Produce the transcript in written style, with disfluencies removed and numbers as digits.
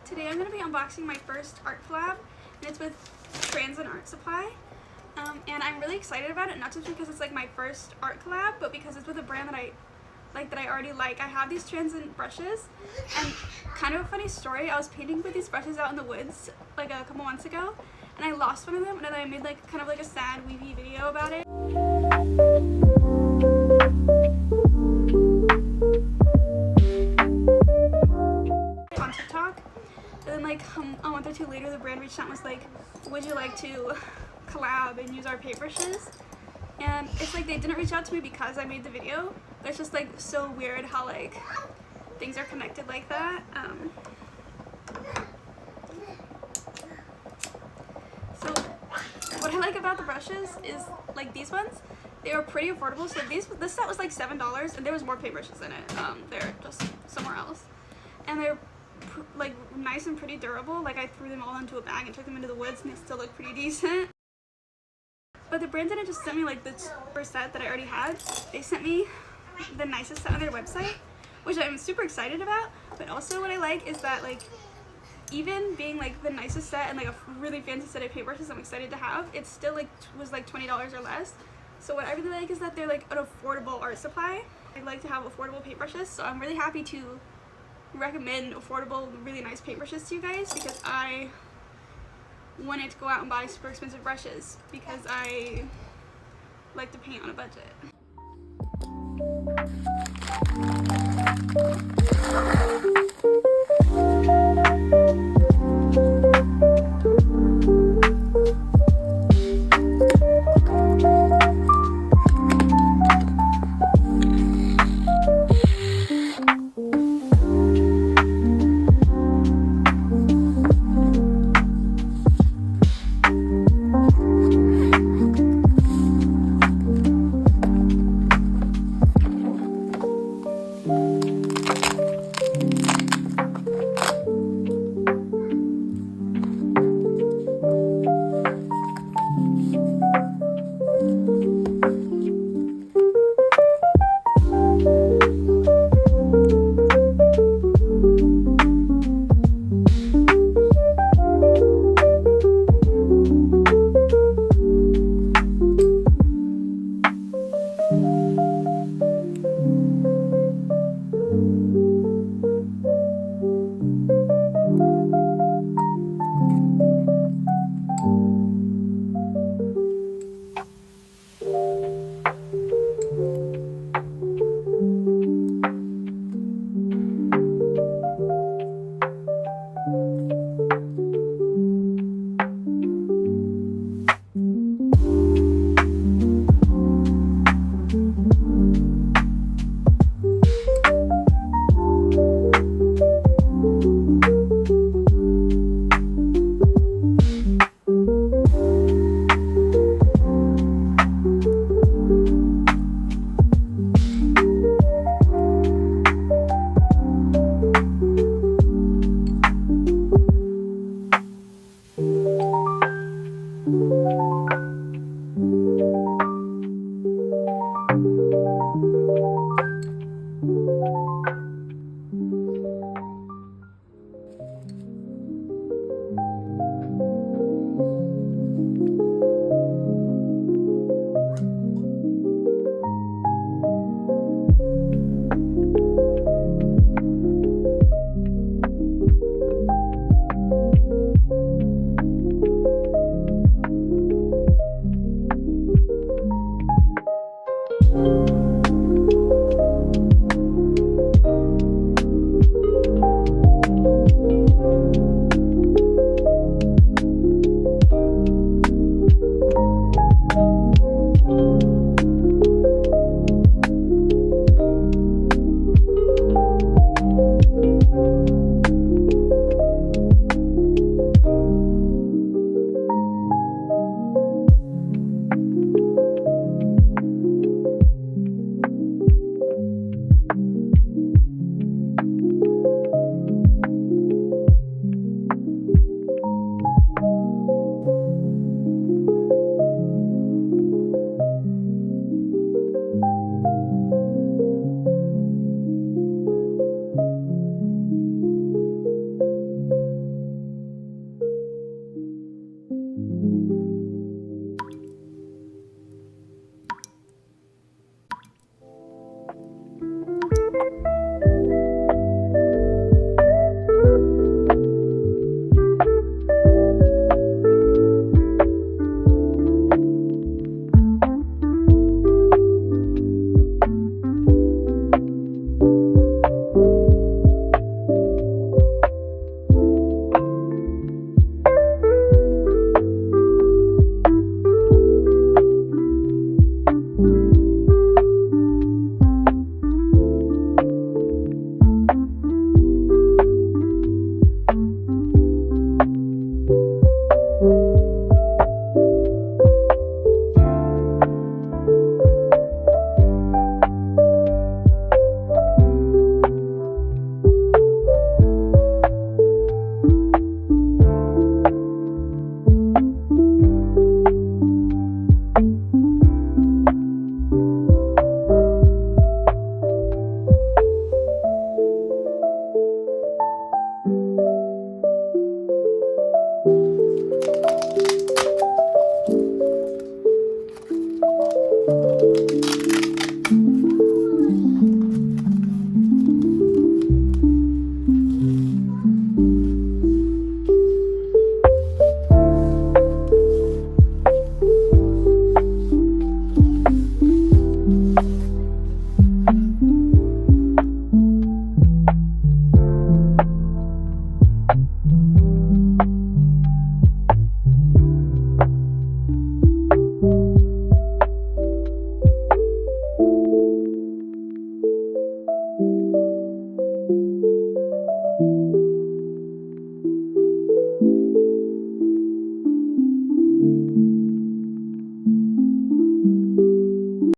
Today I'm going to be unboxing my first art collab, and it's with Transon art supply. And I'm really excited about it, not just because it's like my first art collab, but because it's with a brand that I already like. I have these Transon brushes, and kind of a funny story, I was painting with these brushes out in the woods like a couple months ago, and I lost one of them, and then I made like kind of like a sad weepy video about it. On TikTok, and then like a month or two later the brand reached out and was like, would you like to collab and use our paintbrushes? And it's like they didn't reach out to me because I made the video, but it's just like so weird how like things are connected like that. So what I like about the brushes is like these ones, they are pretty affordable. So this set was like $7, and there was more paintbrushes in it. They're just somewhere else, and they're like nice and pretty durable. Like I threw them all into a bag and took them into the woods, and they still look pretty decent. But the brand didn't just send me like the first set that I already had. They sent me the nicest set on their website, which I'm super excited about. But also what I like is that like even being like the nicest set and like a really fancy set of paintbrushes I'm excited to have, it still like was like $20 or less. So what I really like is that they're like an affordable art supply. I like to have affordable paintbrushes, so I'm really happy to recommend affordable, really nice paintbrushes to you guys, because I wanted to go out and buy super expensive brushes because I like to paint on a budget. bye.